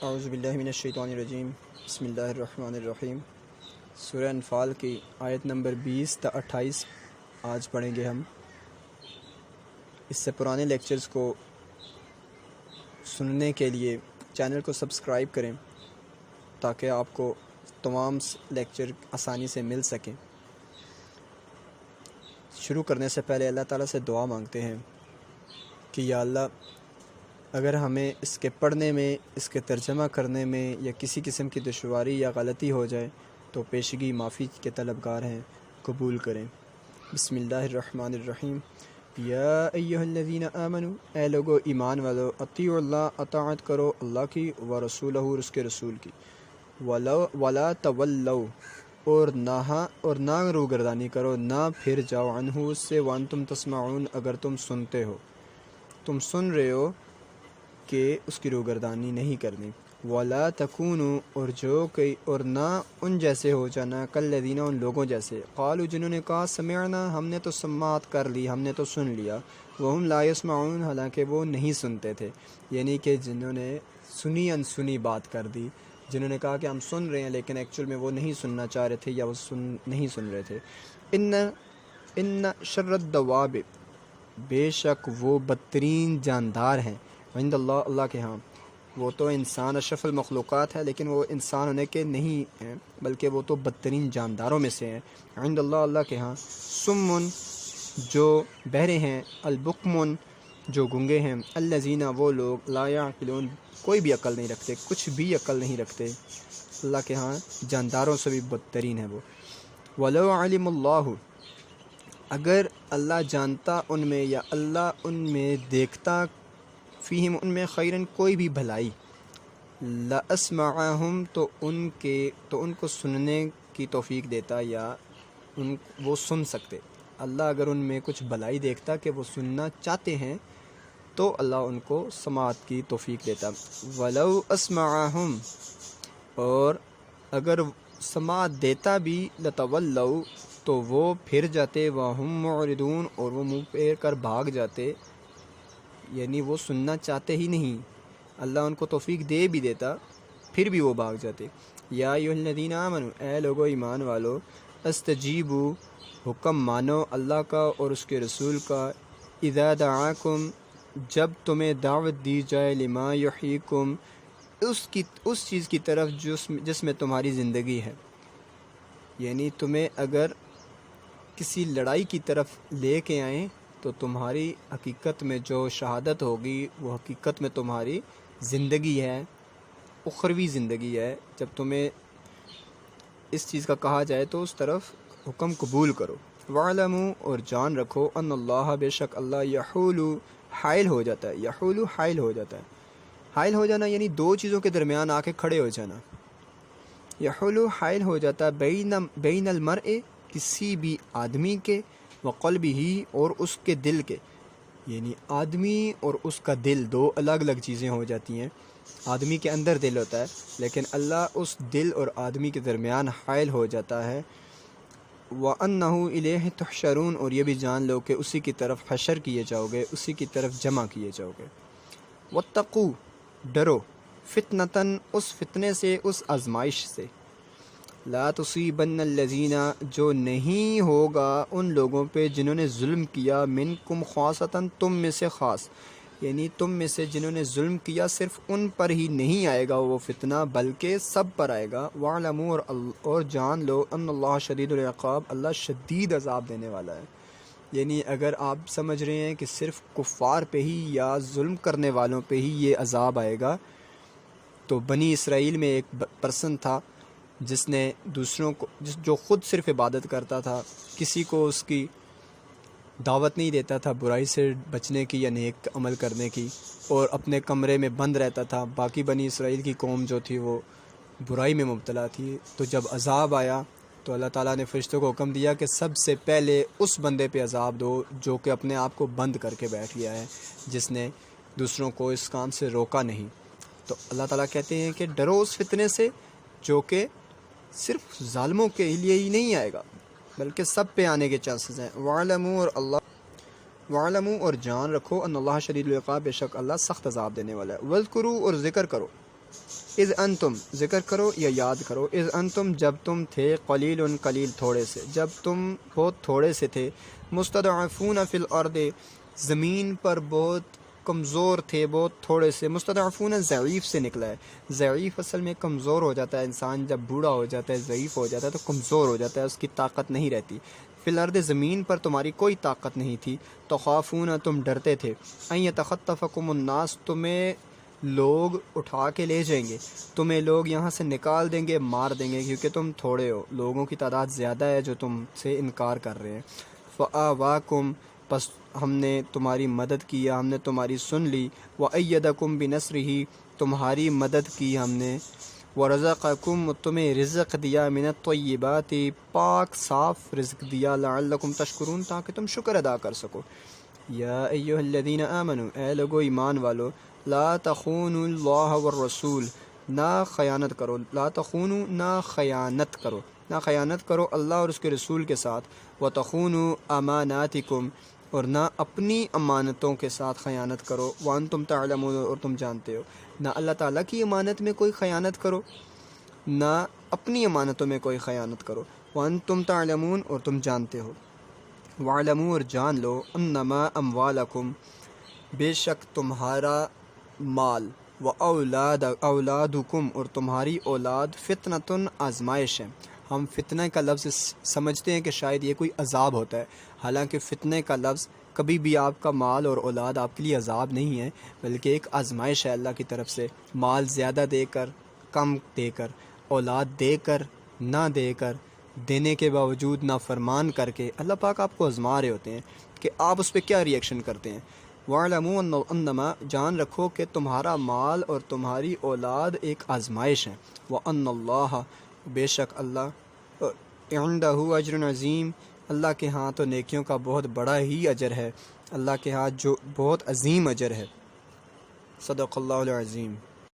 اعوذ باللہ من الشیطان الرجیم بسم اللہ الرحمن الرحیم۔ سورہ انفال کی آیت نمبر 20 تا 28 آج پڑھیں گے ہم۔ اس سے پرانے لیکچرز کو سننے کے لیے چینل کو سبسکرائب کریں تاکہ آپ کو تمام لیکچر آسانی سے مل سکیں۔ شروع کرنے سے پہلے اللہ تعالیٰ سے دعا مانگتے ہیں کہ یا اللہ، اگر ہمیں اس کے پڑھنے میں، اس کے ترجمہ کرنے میں یا کسی قسم کی دشواری یا غلطی ہو جائے تو پیشگی معافی کے طلبگار ہیں، قبول کریں۔ بسم اللہ الرحمن الرحیم۔ یا ایہا الذین آمنوا، اے لوگو ایمان والو، اطیعوا اللہ، اطاعت کرو اللہ کی، و رسولہ، اور اس کے رسول کی، ولا تولوا، اور نہ روگردانی کرو، نہ پھر جاؤ، عنہ اس سے، وانتم تسمعون، اگر تم سنتے ہو، تم سن رہے ہو کہ اس کی روگردانی نہیں کرنی۔ ولا تکونوا، اور نہ ان جیسے ہو جانا، کالذین، ان لوگوں جیسے، قالوا، جنہوں نے کہا، سمعنا، ہم نے تو سماعت کر لی، ہم نے تو سن لیا، وہم لا یسمعون، حالانکہ وہ نہیں سنتے تھے، یعنی کہ جنہوں نے سنی انسنی بات کر دی، جنہوں نے کہا کہ ہم سن رہے ہیں لیکن ایکچول میں وہ نہیں سننا چاہ رہے تھے یا وہ نہیں سن رہے تھے۔ ان شر الدواب، بے شک وہ بدترین جاندار ہیں، عند اللہ، اللہ کے ہاں۔ وہ تو انسان اشرف المخلوقات ہے لیکن وہ انسان ہونے کے نہیں ہیں، بلکہ وہ تو بدترین جانداروں میں سے ہیں، عند اللہ، اللہ کے ہاں۔ سمن، جو بہرے ہیں، البکمن، جو گنگے ہیں، الذین، وہ لوگ، لا یعقلون، کوئی بھی عقل نہیں رکھتے، کچھ بھی عقل نہیں رکھتے، اللہ کے ہاں جانداروں سے بھی بدترین ہے وہ۔ ولو علم اللہ، اگر اللہ جانتا ان میں، یا اللہ ان میں دیکھتا، فیہم، ان میں، خیرن، کوئی بھی بھلائی، لاسمعہم، تو ان کو سننے کی توفیق دیتا، یا وہ سن سکتے۔ اللہ اگر ان میں کچھ بھلائی دیکھتا کہ وہ سننا چاہتے ہیں تو اللہ ان کو سماعت کی توفیق دیتا۔ ولو اسمعہم، اور اگر سماعت دیتا بھی، لتولوا، تو وہ پھر جاتے، وہم معرضون، اور وہ منہ پھیر کر بھاگ جاتے، یعنی وہ سننا چاہتے ہی نہیں، اللہ ان کو توفیق دے بھی دیتا پھر بھی وہ بھاگ جاتے۔ یا ایھا الذین آمنوا، اے لوگو ایمان والو، استجیبوا، حکم مانو اللہ کا اور اس کے رسول کا، اذا دعاکم، جب تمہیں دعوت دی جائے، لما یحییکم، اس چیز کی طرف جس میں تمہاری زندگی ہے، یعنی تمہیں اگر کسی لڑائی کی طرف لے کے آئیں تو تمہاری حقیقت میں جو شہادت ہوگی وہ حقیقت میں تمہاری زندگی ہے، اخروی زندگی ہے۔ جب تمہیں اس چیز کا کہا جائے تو اس طرف حکم قبول کرو۔ وَاعْلَمُوا، اور جان رکھو، ان اللہ، بے شک اللہ، یحول، حائل ہو جاتا ہے، یحول، حائل ہو جاتا ہے۔ حائل ہو جانا یعنی دو چیزوں کے درمیان آ کے کھڑے ہو جانا۔ یحول، حائل ہو جاتا ہے، بین المرء، کسی بھی آدمی کے، وقلبہ، اور اس کے دل کے، یعنی آدمی اور اس کا دل دو الگ الگ چیزیں ہو جاتی ہیں۔ آدمی کے اندر دل ہوتا ہے لیکن اللہ اس دل اور آدمی کے درمیان حائل ہو جاتا ہے۔ وَأَنَّهُ إِلَيْهِ تُحْشَرُونَ، اور یہ بھی جان لو کہ اسی کی طرف حشر کیے جاؤ گے، اسی کی طرف جمع کیے جاؤ گے۔ وَاتَّقُوا، ڈرو، فِتْنَةً، اس فتنے سے، اس آزمائش سے، لا تصیبن الذین، جو نہیں ہوگا ان لوگوں پہ جنہوں نے ظلم کیا، منکم خاصتاً، تم میں سے خاص، یعنی تم میں سے جنہوں نے ظلم کیا صرف ان پر ہی نہیں آئے گا وہ فتنہ بلکہ سب پر آئے گا۔ وَاعْلَمُوا، اور جان لو، ان اللہ شدید العقاب، اللہ شدید عذاب دینے والا ہے۔ یعنی اگر آپ سمجھ رہے ہیں کہ صرف کفار پہ ہی یا ظلم کرنے والوں پہ ہی یہ عذاب آئے گا، تو بنی اسرائیل میں ایک پرسن تھا جس نے دوسروں کو، جو خود صرف عبادت کرتا تھا، کسی کو اس کی دعوت نہیں دیتا تھا برائی سے بچنے کی یا نیک عمل کرنے کی، اور اپنے کمرے میں بند رہتا تھا۔ باقی بنی اسرائیل کی قوم جو تھی وہ برائی میں مبتلا تھی۔ تو جب عذاب آیا تو اللہ تعالیٰ نے فرشتوں کو حکم دیا کہ سب سے پہلے اس بندے پہ عذاب دو جو کہ اپنے آپ کو بند کر کے بیٹھ گیا ہے، جس نے دوسروں کو اس کام سے روکا نہیں۔ تو اللہ تعالیٰ کہتے ہیں کہ ڈرو اس فتنے سے جو کہ صرف ظالموں کے لیے ہی نہیں آئے گا بلکہ سب پہ آنے کے چانسز ہیں۔ وَاعْلَمُوا، اور جان رکھو، ان اللہ شدید العقاب، بے شک اللہ سخت عذاب دینے والا ہے۔ وَاذْكُرُوا، اور ذکر کرو، اذ انتم ذکر کرو یا یاد کرو، اذ انتم جب تم تھے، قلیل قلیل تھوڑے سے، جب تم بہت تھوڑے سے تھے، مستضعفون فی الارض زمین پر بہت کمزور تھے، بہت تھوڑے سے۔ مستضعفون ضعیف سے نکلا ہے، ضعیف اصل میں کمزور ہو جاتا ہے انسان، جب بوڑھا ہو جاتا ہے ضعیف ہو جاتا ہے تو کمزور ہو جاتا ہے، اس کی طاقت نہیں رہتی۔ فی الارض زمین پر تمہاری کوئی طاقت نہیں تھی، تخافون تم ڈرتے تھے، ان یتخطفکم الناس تمہیں لوگ اٹھا کے لے جائیں گے، تمہیں لوگ یہاں سے نکال دیں گے، مار دیں گے، کیونکہ تم تھوڑے ہو، لوگوں کی تعداد زیادہ ہے جو تم سے انکار کر رہے ہیں۔ فآواکم پس ہم نے تمہاری مدد کی، ہم نے تمہاری سن لی، وأیدکم بنصرہ تمہاری مدد کی ہم نے، ورزقکم تمہیں رزق دیا، من الطیبات پاک صاف رزق دیا، لعلکم تشکرون تاکہ تم شکر ادا کر سکو۔ یا ایہا الذین آمنوا اے لوگو ایمان والو، لا تخونوا اللہ والرسول نہ خیانت کرو، لا تخونوا نہ خیانت کرو، نہ خیانت کرو اللہ اور اس کے رسول کے ساتھ، وتخونوا اماناتکم اور نہ اپنی امانتوں کے ساتھ خیانت کرو، وانتم تعلمون اور تم جانتے ہو۔ نہ اللہ تعالیٰ کی امانت میں کوئی خیانت کرو، نہ اپنی امانتوں میں کوئی خیانت کرو، وانتم تعلمون اور تم جانتے ہو۔ وَاعْلَمُوا اور جان لو، انما اموالکم بے شک تمہارا مال، اولادکم اور تمہاری اولاد فتنۃ آزمائش ہے۔ ہم فتنہ کا لفظ سمجھتے ہیں کہ شاید یہ کوئی عذاب ہوتا ہے، حالانکہ فتنہ کا لفظ کبھی بھی آپ کا مال اور اولاد آپ کے لیے عذاب نہیں ہے، بلکہ ایک آزمائش ہے اللہ کی طرف سے۔ مال زیادہ دے کر، کم دے کر، اولاد دے کر، نہ دے کر، دینے کے باوجود نافرمان کر کے اللہ پاک آپ کو آزما رہے ہوتے ہیں کہ آپ اس پہ کیا ری ایکشن کرتے ہیں۔ وَاعْلَمُوا انما جان رکھو کہ تمہارا مال اور تمہاری اولاد ایک آزمائش ہے، وَأَنَّ اللَّهَ بے شک اللہ عِندَهُ أَجْرٌ عظیم اللہ کے ہاں تو نیکیوں کا بہت بڑا ہی اجر ہے، اللہ کے ہاں جو بہت عظیم اجر ہے۔ صدق اللہ العظیم۔